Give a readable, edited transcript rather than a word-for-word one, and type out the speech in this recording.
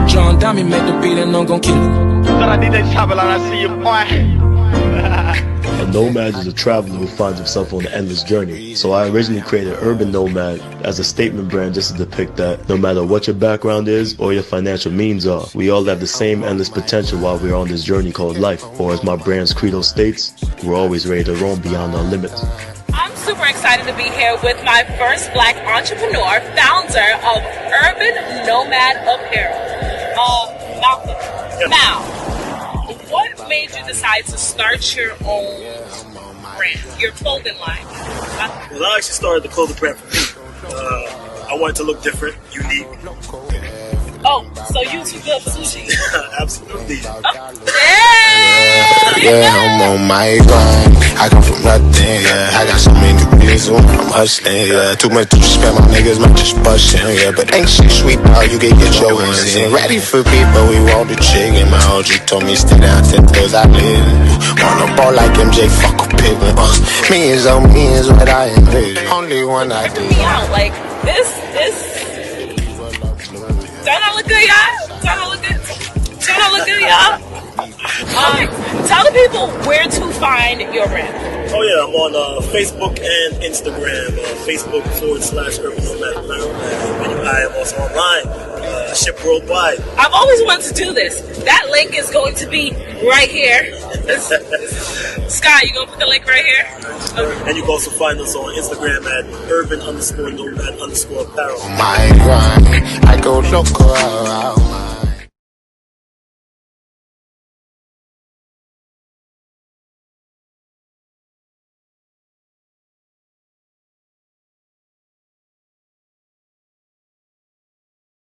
John Dami made the beat and I'm gon' kill it. A nomad is a traveler who finds himself on an endless journey. So I originally created Urban Nomad as a statement brand just to depict that no matter what your background is or your financial means are, we all have the same endless potential while we're on this journey called life. Or as my brand's credo states, we're always ready to roam beyond our limits. I'm super excited to be here with my first black entrepreneur, founder of Urban Nomad Apparel, Malcom. Now, what made you decide to start your own brand, your clothing line? Well, I actually started the clothing brand for me. I wanted to look different, unique. Oh, so you too good for sushi? Absolutely. Yeah, I'm on my grind. I come from nothing, yeah. I got so many reasons I'm hustling, yeah. Too much to spend, my niggas might just bustin', yeah. But ain't shit sweet, dog, you can get your hands in. Ready for people, we want the chicken. My OG told me stay down 10 toes, I live. Wanna ball like MJ, fuck a pigeon. Millions on millions, what I envision. Only one I do. Me out, like, this. Don't I look good, y'all? Don't I look good? Don't I look good, y'all? Tell the people where to find your brand. Oh yeah, I'm on Facebook and Instagram. Facebook.com/Urban Nomad Apparel. And I am also online. Ship worldwide. I've always wanted to do this. That link is going to be right here. Sky, you gonna put the link right here? Okay. And you can also find us on Instagram at urban_nomad_apparel. My grind, I go local.